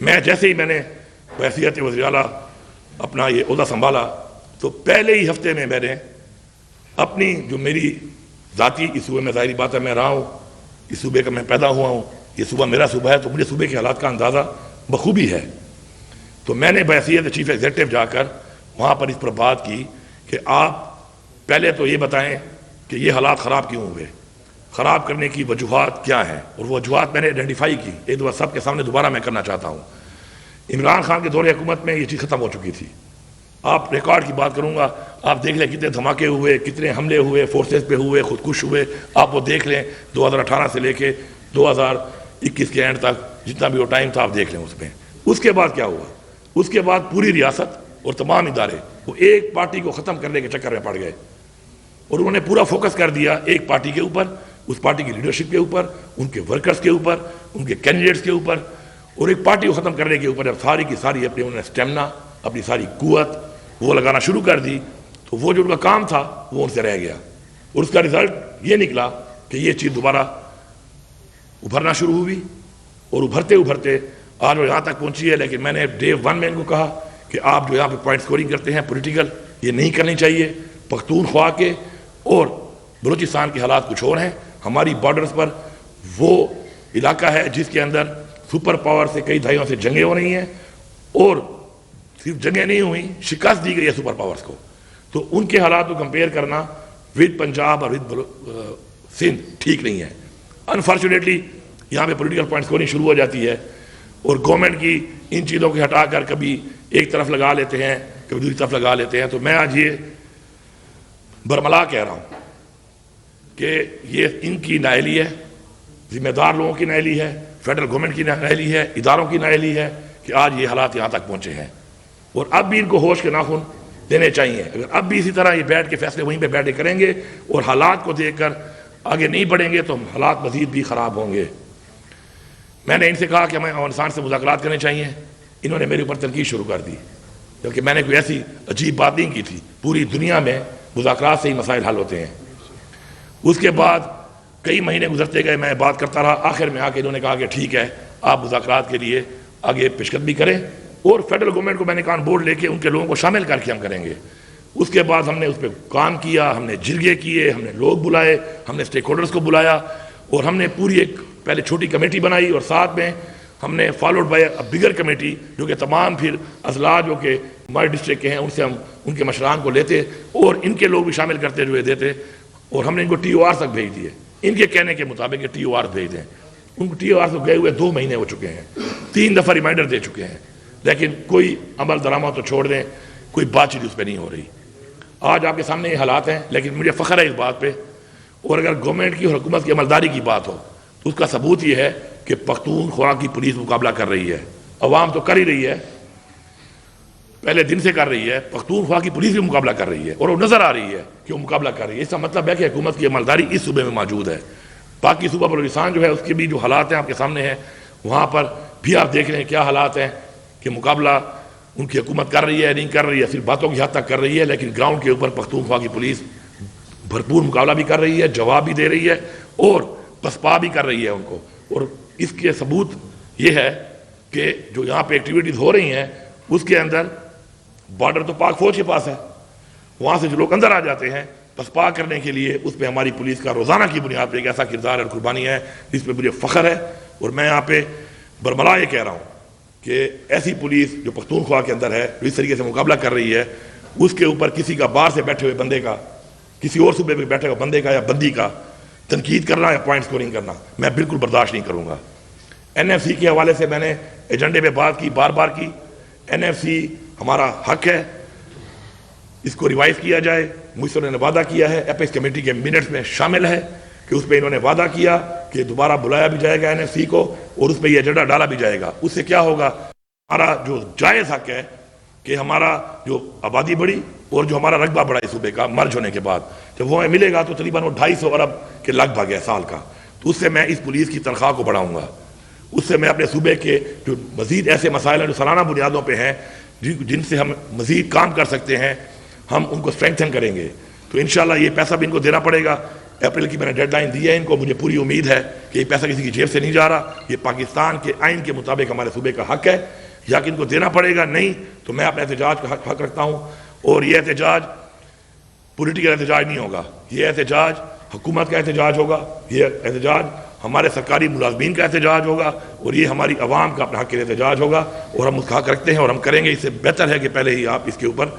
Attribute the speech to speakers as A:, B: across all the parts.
A: میں جیسے ہی میں نے بحیثیت وزیر اعلیٰ اپنا یہ عہدہ سنبھالا تو پہلے ہی ہفتے میں نے اپنی جو میری ذاتی اس صوبے میں ظاہری بات ہے میں رہا ہوں، اس صوبے کا میں پیدا ہوا ہوں، یہ صوبہ میرا صوبہ ہے، تو مجھے صوبے کے حالات کا اندازہ بخوبی ہے. تو میں نے بحیثیت چیف ایگزیکٹو جا کر وہاں پر اس پر بات کی کہ آپ پہلے تو یہ بتائیں کہ یہ حالات خراب کیوں ہوئے، خراب کرنے کی وجوہات کیا ہیں، اور وہ وجوہات میں نے آئیڈینٹیفائی کی. ایک دفعہ سب کے سامنے دوبارہ میں کرنا چاہتا ہوں. عمران خان کے دور حکومت میں یہ چیز ختم ہو چکی تھی. آپ ریکارڈ کی بات کروں گا، آپ دیکھ لیں کتنے دھماکے ہوئے، کتنے حملے ہوئے، فورسز پہ ہوئے، خودکش ہوئے. آپ وہ دیکھ لیں 2018 سے لے کے 2021 کے اینڈ تک جتنا بھی وہ ٹائم تھا آپ دیکھ لیں اس میں. اس کے بعد کیا ہوا؟ اس کے بعد پوری ریاست اور تمام ادارے وہ ایک پارٹی کو ختم کرنے کے چکر میں پڑ گئے، اور انہوں نے پورا فوکس کر دیا ایک پارٹی کے اوپر، اس پارٹی کی لیڈرشپ کے اوپر، ان کے ورکرز کے اوپر، ان کے کینڈیڈیٹس کے اوپر، اور ایک پارٹی کو ختم کرنے کے اوپر جب ساری کی ساری اپنی انہوں نے اسٹیمنا، اپنی ساری قوت وہ لگانا شروع کر دی تو وہ جو ان کا کام تھا وہ ان سے رہ گیا. اور اس کا رزلٹ یہ نکلا کہ یہ چیز دوبارہ ابھرنا شروع ہوئی، اور ابھرتے ابھرتے آج وہ یہاں تک پہنچی ہے. لیکن میں نے ڈے 1 میں ان کو کہا کہ آپ جو یہاں پہ پوائنٹ سکورنگ کرتے ہیں پولیٹیکل، یہ نہیں کرنی چاہیے. پختونخوا کے اور بلوچستان کے حالات کچھ اور ہیں. ہماری بارڈرز پر وہ علاقہ ہے جس کے اندر سپر پاور سے کئی دہائیوں سے جنگیں ہو رہی ہیں، اور صرف جنگیں نہیں ہوئیں، شکست دی گئی ہے سپر پاورز کو. تو ان کے حالات کو کمپیئر کرنا ود پنجاب اور ود سندھ ٹھیک نہیں ہے. انفارچونیٹلی یہاں پہ پولیٹیکل پوائنٹ سکورنگ شروع ہو جاتی ہے، اور گورنمنٹ کی ان چیزوں کو ہٹا کر کبھی ایک طرف لگا لیتے ہیں، کبھی دوسری طرف لگا لیتے ہیں. تو میں آج یہ برملا کہہ رہا ہوں کہ یہ ان کی نااہلی ہے، ذمہ دار لوگوں کی نااہلی ہے، فیڈرل گورنمنٹ کی نااہلی ہے، اداروں کی نااہلی ہے کہ آج یہ حالات یہاں تک پہنچے ہیں. اور اب بھی ان کو ہوش کے ناخن دینے چاہیے. اگر اب بھی اسی طرح یہ بیٹھ کے فیصلے وہیں پہ بیٹھے کریں گے اور حالات کو دیکھ کر آگے نہیں بڑھیں گے تو حالات مزید بھی خراب ہوں گے. میں نے ان سے کہا کہ ہمیں افغانستان سے مذاکرات کرنے چاہیے. انہوں نے میرے اوپر تنقید شروع کر دی، جبکہ میں نے کوئی ایسی عجیب بات نہیں کی تھی. پوری دنیا میں مذاکرات سے ہی مسائل حل ہوتے ہیں. اس کے بعد کئی مہینے گزرتے گئے، میں بات کرتا رہا. آخر میں آ کے انہوں نے کہا کہ ٹھیک ہے آپ مذاکرات کے لیے آگے پیشقدمی کریں، اور فیڈرل گورنمنٹ کو میں نے کہا بورڈ لے کے ان کے لوگوں کو شامل کر کے ہم کریں گے. اس کے بعد ہم نے اس پہ کام کیا، ہم نے جرگے کیے، ہم نے لوگ بلائے، ہم نے اسٹیک ہولڈرز کو بلایا، اور ہم نے پوری ایک پہلے چھوٹی کمیٹی بنائی، اور ساتھ میں ہم نے فالوڈ بائی بگر کمیٹی جو کہ تمام پھر اضلاع جو کہ ہمارے ڈسٹرکٹ کے ہیں ان سے ہم ان کے مشران کو لیتے اور ان کے لوگ بھی شامل کرتے ہوئے دیتے. اور ہم نے ان کو ٹی او آر تک بھیج دیے. ان کے کہنے کے مطابق یہ ٹی او آر بھیج دیں. ان کو ٹی او آر سے گئے ہوئے 2 مہینے ہو چکے ہیں، 3 دفعہ ریمائنڈر دے چکے ہیں، لیکن کوئی عمل درآمد تو چھوڑ دیں، کوئی بات چیت اس پہ نہیں ہو رہی. آج آپ کے سامنے یہ حالات ہیں، لیکن مجھے فخر ہے اس بات پہ. اور اگر گورنمنٹ کی اور حکومت کی عملداری کی بات ہو تو اس کا ثبوت یہ ہے کہ پختونخوا کی پولیس مقابلہ کر رہی ہے. عوام تو کر ہی رہی ہے، پہلے دن سے کر رہی ہے. پختونخوا کی پولیس بھی مقابلہ کر رہی ہے، اور وہ نظر آ رہی ہے کہ وہ مقابلہ کر رہی ہے. اس کا مطلب ہے کہ حکومت کی عملداری اس صوبے میں موجود ہے. باقی صوبہ بلوچستان جو ہے اس کے بھی جو حالات ہیں آپ کے سامنے ہیں، وہاں پر بھی آپ دیکھ رہے ہیں کیا حالات ہیں کہ مقابلہ ان کی حکومت کر رہی ہے نہیں کر رہی ہے، صرف باتوں کی حد تک کر رہی ہے، لیکن گراؤنڈ کے اوپر پختونخوا کی پولیس بھرپور مقابلہ بھی کر رہی ہے، جواب بھی دے رہی ہے، اور پسپا بھی کر رہی ہے ان کو. اور اس کے ثبوت یہ ہے کہ جو یہاں پہ ایکٹیویٹیز ہو رہی ہیں اس کے اندر بارڈر تو پاک فوج کے پاس ہے، وہاں سے جو لوگ اندر آ جاتے ہیں پسپا کرنے کے لیے، اس پہ ہماری پولیس کا روزانہ کی بنیاد پہ ایک ایسا کردار اور قربانی ہے جس پہ مجھے فخر ہے. اور میں یہاں پہ برملا یہ کہہ رہا ہوں کہ ایسی پولیس جو پختونخوا کے اندر ہے، جو اس طریقے سے مقابلہ کر رہی ہے، اس کے اوپر کسی کا باہر سے بیٹھے ہوئے بندے کا، کسی اور صوبے میں بیٹھے ہوئے بندے کا یا بندی کا تنقید کرنا یا پوائنٹ سکورنگ کرنا میں بالکل برداشت نہیں کروں گا. این ایف سی کے حوالے سے میں نے ایجنڈے پہ بات کی، بار بار کی. این ایف سی ہمارا حق ہے، اس کو ریوائیو کیا جائے. مجھ سے انہوں نے وعدہ کیا ہے، اپیکس کمیٹی کے منٹس میں شامل ہے کہ اس پہ انہوں نے وعدہ کیا کہ دوبارہ بلایا بھی جائے گا این ایف سی کو، اور اس پہ یہ ایجنڈا ڈالا بھی جائے گا. اس سے کیا ہوگا، ہمارا جو جائز حق ہے کہ ہمارا جو آبادی بڑھی اور جو ہمارا رقبہ بڑھا اس صوبے کا مرج ہونے کے بعد، جب وہ ملے گا تو تقریباً وہ 250 ارب کے لگ بھگ ہے سال کا. تو اس سے میں اس پولیس کی تنخواہ کو بڑھاؤں گا. اس سے میں اپنے صوبے کے جو مزید ایسے مسائل ہیں جو سالانہ بنیادوں پہ ہیں، جن سے ہم مزید کام کر سکتے ہیں، ہم ان کو اسٹرینگتھن کریں گے. تو انشاءاللہ یہ پیسہ بھی ان کو دینا پڑے گا. اپریل کی میں نے ڈیڈ لائن دی ہے ان کو. مجھے پوری امید ہے کہ کہ یہ پیسہ کسی کی جیب سے نہیں جا رہا، یہ پاکستان کے آئین کے مطابق ہمارے صوبے کا حق ہے، یا کہ ان کو دینا پڑے گا، نہیں تو میں اپنے احتجاج کا حق رکھتا ہوں۔ اور یہ احتجاج پولیٹیکل احتجاج نہیں ہوگا، یہ احتجاج حکومت کا احتجاج ہوگا، یہ احتجاج ہمارے سرکاری ملازمین کا احتجاج ہوگا، اور یہ ہماری عوام کا اپنا حق کے لیے احتجاج ہوگا، اور ہم اس کا حق رکھتے ہیں اور ہم کریں گے۔ اس سے بہتر ہے کہ پہلے ہی آپ اس کے اوپر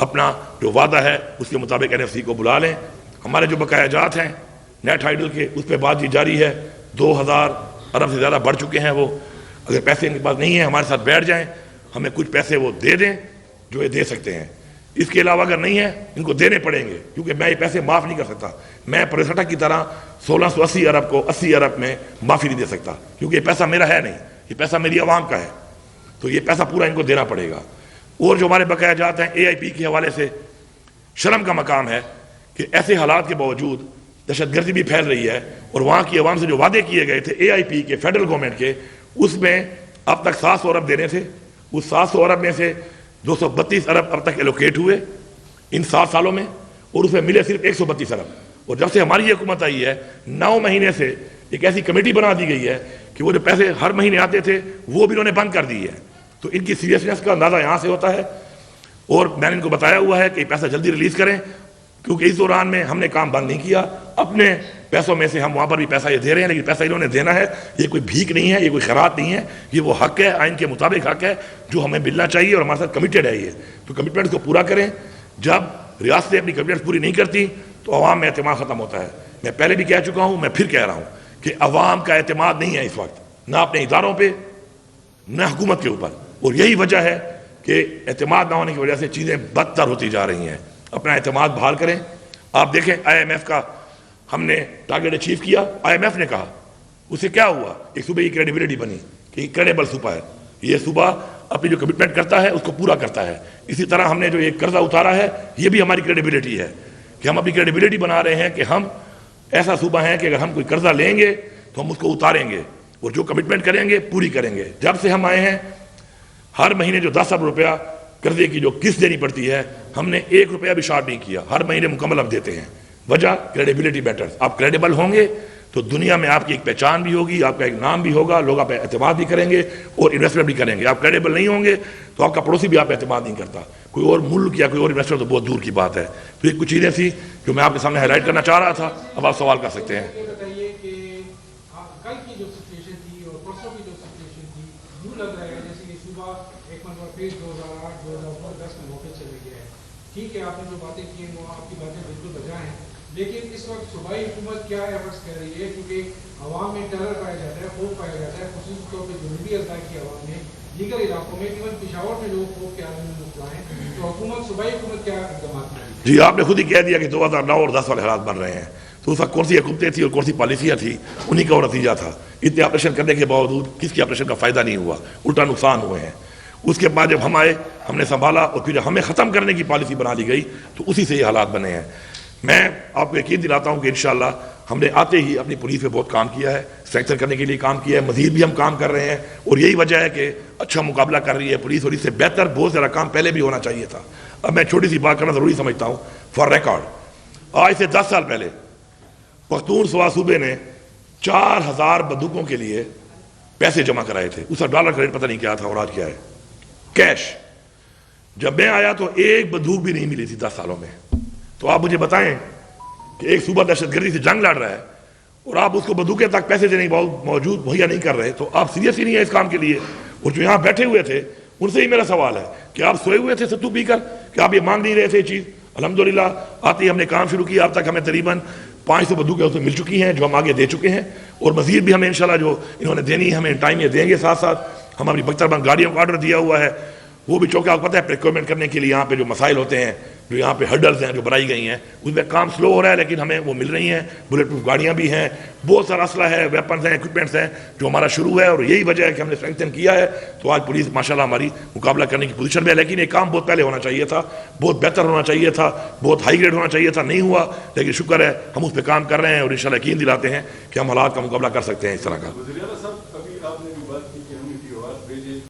A: اپنا جو وعدہ ہے اس کے مطابق NFC کو بلا لیں۔ ہمارے جو بقایا جات ہیں نیٹ ہائیڈل کے، اس پہ بات چیت جاری ہے، 2000 ارب سے زیادہ بڑھ چکے ہیں وہ۔ اگر پیسے ان کے پاس نہیں ہیں ہمارے ساتھ بیٹھ جائیں، ہمیں کچھ پیسے وہ دے دیں جو یہ دے سکتے ہیں، اس کے علاوہ اگر نہیں ہے ان کو دینے پڑیں گے، کیونکہ میں یہ پیسے معاف نہیں کر سکتا۔ میں پریسٹا کی طرح 1680 ارب کو 80 ارب میں معافی نہیں دے سکتا، کیونکہ یہ پیسہ میرا ہے نہیں، یہ پیسہ میری عوام کا ہے، تو یہ پیسہ پورا ان کو دینا پڑے گا۔ اور جو ہمارے بقایا جات ہیں AIP کے حوالے سے شرم کا مقام ہے کہ ایسے حالات کے باوجود دہشت گردی بھی پھیل رہی ہے، اور وہاں کی عوام سے جو وعدے کیے گئے تھے AIP کے فیڈرل گورنمنٹ کے، اس میں اب تک 700 ارب دینے تھے، اس 700 ارب میں سے 232 ارب اب تک ایلوکیٹ ہوئے ان 7 سالوں میں، اور اس میں ملے صرف 132 ارب۔ اور جب سے ہماری یہ حکومت آئی ہے 9 مہینے سے ایک ایسی کمیٹی بنا دی گئی ہے کہ وہ جو پیسے ہر مہینے آتے تھے وہ بھی انہوں نے بند کر دی ہے۔ تو ان کی سیریسنس کا اندازہ یہاں سے ہوتا ہے، اور میں نے ان کو بتایا ہوا ہے کہ یہ پیسہ جلدی ریلیز کریں، کیونکہ اس دوران میں ہم نے کام بند نہیں کیا، اپنے پیسوں میں سے ہم وہاں پر بھی پیسہ یہ دے رہے ہیں، لیکن پیسہ انہوں نے دینا ہے، یہ کوئی بھیک نہیں ہے، یہ کوئی خیرات نہیں ہے، یہ وہ حق ہے، آئین کے مطابق حق ہے جو ہمیں ملنا چاہیے، اور ہمارے ساتھ کمیٹڈ ہے یہ، تو کمٹمنٹ کو پورا کریں۔ جب ریاستیں اپنی کمٹمنٹ پوری نہیں کرتی تو عوام میں اعتماد ختم ہوتا ہے۔ میں پہلے بھی کہہ چکا ہوں، میں پھر کہہ رہا ہوں کہ عوام کا اعتماد نہیں ہے اس وقت، نہ اپنے اداروں پہ نہ حکومت کے اوپر، اور یہی وجہ ہے کہ اعتماد نہ ہونے کی وجہ سے چیزیں بدتر ہوتی جا رہی ہیں۔ اپنا اعتماد بحال کریں۔ آپ دیکھیں IMF کا ہم نے ٹارگیٹ اچیو کیا، IMF نے کہا، اس سے کیا ہوا؟ ایک صوبے کی کریڈیبلٹی بنی کہ کریڈیبل صوبہ ہے، یہ صوبہ اپنی جو کمٹمنٹ کرتا ہے اس کو پورا کرتا ہے۔ اسی طرح ہم نے جو ایک قرضہ اتارا ہے یہ بھی ہماری کریڈیبلٹی ہے کہ ہم اپنی کریڈیبلٹی بنا رہے ہیں کہ ہم ایسا صوبہ ہیں کہ اگر ہم کوئی قرضہ لیں گے تو ہم اس کو اتاریں گے، اور جو کمٹمنٹ کریں گے پوری کریں گے۔ جب سے ہم آئے ہیں ہر مہینے جو 10 ارب روپیہ قرضے کی جو قسط دینی پڑتی ہے ہم نے 1 روپیہ بھی شارٹ نہیں کیا، ہر مہینے مکمل اب دیتے ہیں۔ وجہ کریڈیبلٹی میٹرز، آپ کریڈیبل ہوں گے تو دنیا میں آپ کی ایک پہچان بھی ہوگی، آپ کا ایک نام بھی ہوگا، لوگ آپ پہ اعتماد بھی کریں گے اور انویسٹمنٹ بھی کریں گے۔ آپ کریڈیبل نہیں ہوں گے تو آپ کا پڑوسی بھی آپ پہ اعتماد نہیں کرتا، کوئی اور ملک یا کوئی اور انویسٹر تو بہت دور کی بات ہے۔ تو یہ کچھ چیزیں تھیں جو میں آپ کے سامنے ہائی لائٹ کرنا چاہ رہا تھا، اب آپ سوال کر سکتے ہیں۔
B: کل کی جو سچویشن تھی اور پرسوں کی جو سچویشن تھی، یوں لگ رہا ہے جیسے کہ صبح ایک مرتبہ پھر 2008 2010 میں موقع چلے گیا ہے۔ ٹھیک ہے، آپ نے جو باتیں کی ہیں وہ آپ کی باتیں بالکل بجا ہیں، لیکن اس وقت صوبائی حکومت کیا ایفرٹس کر رہی ہے؟ کیونکہ عوام میں ٹیرر پایا جاتا ہے، خوف پایا جاتا ہے، خصوصی طور پہ جنوبی اضلاع کی عوام میں، دیگر علاقوں میں، ایون پشاور میں لوگ خوف کے عالم میں مبتلا ہیں۔ تو حکومت صوبائی حکومت کیا اقدامات کر رہی ہے؟
A: جی، آپ نے خود ہی کہہ دیا کہ 2009 اور 10 والے حالات بن رہے ہیں، تو اس وقت کون سی حکومتیں تھیں اور کون سی پالیسیاں تھیں، انہی کا وہ نتیجہ تھا۔ اتنے آپریشن کرنے کے باوجود کس کی آپریشن کا فائدہ نہیں ہوا، الٹا نقصان ہوئے ہیں۔ اس کے بعد جب ہم آئے ہم نے سنبھالا، اور پھر جب ہمیں ختم کرنے کی پالیسی بنا لی گئی تو اسی سے یہ حالات بنے ہیں۔ میں آپ کو یقین دلاتا ہوں کہ انشاءاللہ ہم نے آتے ہی اپنی پولیس پہ بہت کام کیا ہے، اسٹرکچر کرنے کے لیے کام کیا ہے، مزید بھی ہم کام کر رہے ہیں، اور یہی وجہ ہے کہ اچھا مقابلہ کر رہی ہے پولیس، اور اس سے بہتر بہت سارا کام پہلے بھی ہونا چاہیے تھا۔ اب میں چھوٹی سی بات کرنا ضروری سمجھتا ہوں فار ریکارڈ، آج سے 10 سال پہلے پختونخوا صوبے نے 4000 بندوقوں کے لیے پیسے جمع کرائے تھے، اس کا ڈالر کا ریٹ پتہ نہیں کیا تھا اور آج کیا ہے، کیش۔ جب میں آیا تو ایک بندوق بھی نہیں ملی تھی 10 سالوں میں۔ تو آپ مجھے بتائیں کہ ایک صوبہ دہشت گردی سے جنگ لڑ رہا ہے اور آپ اس کو بندوقیں تک پیسے دینے کے موجود مہیا نہیں کر رہے، تو آپ سیریس ہی نہیں ہے اس کام کے لیے۔ اور جو یہاں بیٹھے ہوئے تھے ان سے ہی میرا سوال ہے کہ آپ سوئے ہوئے تھے ستو پی کر کہ آپ یہ مانگ نہیں رہے تھے چیز؟ الحمدللہ آتے ہی ہم نے کام شروع کیا، اب تک ہمیں تقریباً 500 بندوقیں اس میں مل چکی ہیں جو ہم آگے دے چکے ہیں، اور مزید بھی ہمیں انشاءاللہ جو انہوں نے دینی ہے ہمیں ٹائم یہ دیں گے۔ ساتھ ساتھ ہم اپنی بختربند گاڑیوں کا آرڈر دیا ہوا ہے، وہ بھی چونکہ آپ کو پتہ ہے پریکیورمنٹ کرنے کے لیے یہاں پہ جو مسائل ہوتے ہیں، جو یہاں پہ ہرڈلز ہیں جو بنائی گئی ہیں، اس میں کام سلو ہو رہا ہے، لیکن ہمیں وہ مل رہی ہیں۔ بلٹ پروف گاڑیاں بھی ہیں، بہت سارا اسلحہ ہے، ویپنز ہیں، اکوپمنٹس ہیں جو ہمارا شروع ہے، اور یہی وجہ ہے کہ ہم نے اسٹرینگتھن کیا ہے۔ تو آج پولیس ماشاءاللہ ہماری مقابلہ کرنے کی پوزیشن میں ہے، لیکن یہ کام بہت پہلے ہونا چاہیے تھا، بہت بہتر ہونا چاہیے تھا، بہت ہائی گریڈ ہونا چاہیے تھا، نہیں ہوا، لیکن شکر ہے ہم اس پہ کام کر رہے ہیں، اور انشاءاللہ یقین دلاتے ہیں کہ ہم حالات کا مقابلہ کر سکتے ہیں اس طرح کا۔